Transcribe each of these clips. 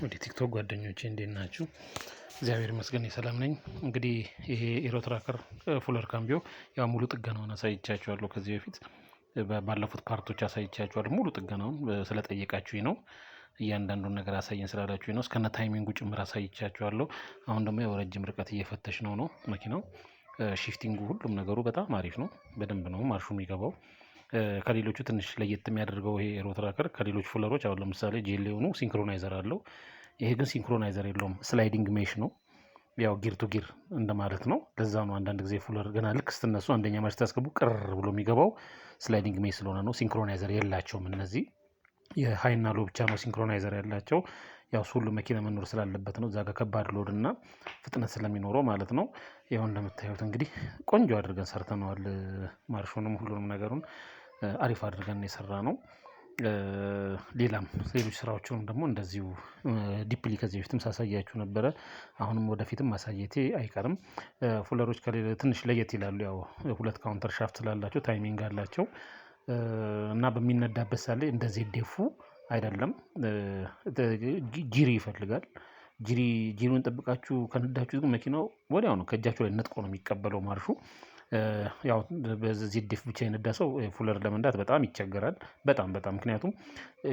ወደ ቲክቶክ ጓደኞቼ እንዴት ናችሁ? እግዚአብሔር ይመስገን ሰላም ነኝ። እንግዲህ ይሄ ኤሮ ትራከር ፉለር ካምቢዮ ያው ሙሉ ጥገናውን አሳይቻችኋለሁ። ከዚህ በፊት ባለፉት ፓርቶች አሳይቻችኋለሁ። ሙሉ ጥገናውን ስለጠየቃችሁኝ ነው። እያንዳንዱን ነገር አሳየን ስላላችሁኝ ነው። እስከነ ታይሚንጉ ጭምር አሳይቻችኋለሁ። አሁን ደግሞ ያው ረጅም ርቀት እየፈተሽ ነው መኪናው። ሺፍቲንጉ ሁሉም ነገሩ በጣም አሪፍ ነው። በደንብ ነው ማርሹ የሚገባው። ከሌሎቹ ትንሽ ለየት የሚያደርገው ይሄ ኤሮ ትራከር ከሌሎች ፉለሮች አሁን ለምሳሌ ጄል የሆኑ ሲንክሮናይዘር አለው። ይሄ ግን ሲንክሮናይዘር የለውም። ስላይዲንግ ሜሽ ነው። ያው ጊር ቱ ጊር እንደማለት ነው። ለዛ ነው አንዳንድ ጊዜ ፉለር ገና ልክ ስትነሱ አንደኛ ማርሽ ታስገቡ ቅር ብሎ የሚገባው ስላይዲንግ ሜሽ ስለሆነ ነው። ሲንክሮናይዘር የላቸውም እነዚህ። የሃይና ሎ ብቻ ነው ሲንክሮናይዘር ያላቸው። ያው ሁሉ መኪና መኖር ስላለበት ነው። እዛ ጋር ከባድ ሎድ እና ፍጥነት ስለሚኖረው ማለት ነው። ይኸው እንደምታዩት እንግዲህ ቆንጆ አድርገን ሰርተነዋል። ማርሹንም ሁሉንም ነገሩን አሪፍ አድርገን የሰራ ነው። ሌሎች ስራዎችንም ደግሞ እንደዚሁ ዲፕሊ ከዚህ በፊትም ሳሳያችሁ ነበረ። አሁንም ወደፊትም ማሳየቴ አይቀርም። ፉለሮች ከሌለ ትንሽ ለየት ይላሉ። ያው ሁለት ካውንተር ሻፍት ስላላቸው ታይሚንግ አላቸው እና በሚነዳበት ሳለ እንደዚህ ዴፉ አይደለም። ጂሪ ይፈልጋል። ጂሪውን ጠብቃችሁ ከነዳችሁ ግን መኪናው ወዲያው ነው ከእጃችሁ ላይ ነጥቆ ነው የሚቀበለው ማርሹ። ያው በዚህ ዲፍ ብቻ የነዳ ሰው ፉለር ለመንዳት በጣም ይቸገራል። በጣም ምክንያቱም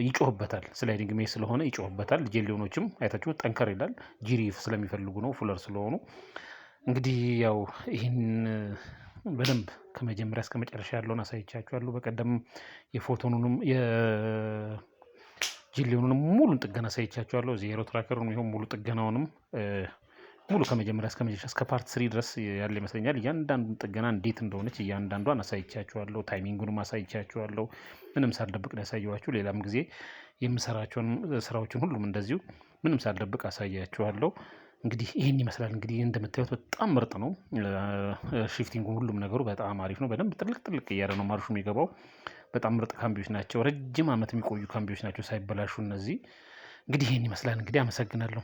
ይጮህበታል። ስላይዲንግ ሜሽ ስለሆነ ይጮህበታል። ጄሊዮኖችም አይታችሁ ጠንከር ይላል። ጂሪ ስለሚፈልጉ ነው ፉለር ስለሆኑ። እንግዲህ ያው ይህን በደንብ ከመጀመሪያ እስከ መጨረሻ ያለውን አሳይቻችኋለሁ። በቀደም የፎቶኑንም የጄሊዮኑንም ሙሉን ጥገና አሳይቻችኋለሁ። ዜሮ ትራከሩን ይሁን ሙሉ ጥገናውንም ሙሉ ከመጀመሪያ እስከ መጨረሻ እስከ ፓርት 3 ድረስ ያለ ይመስለኛል። እያንዳንዱን ጥገና እንዴት እንደሆነች እያንዳንዷን አሳይቻችኋለሁ። ታይሚንጉንም አሳይቻችኋለሁ። ምንም ሳልደብቅ ነው ያሳየኋችሁ። ሌላም ጊዜ የምሰራቸውን ስራዎችን ሁሉም እንደዚሁ ምንም ሳልደብቅ አሳያችኋለሁ። እንግዲህ ይሄን ይመስላል። እንግዲህ እንደምታዩት በጣም ምርጥ ነው። ሺፍቲንጉ ሁሉም ነገሩ በጣም አሪፍ ነው። በደንብ ጥልቅ እያለ ነው ማርሹ የሚገባው። በጣም ምርጥ ካምቢዎች ናቸው። ረጅም ዓመት የሚቆዩ ካምቢዎች ናቸው ሳይበላሹ እነዚህ። እንግዲህ ይሄን ይመስላል። እንግዲህ አመሰግናለሁ።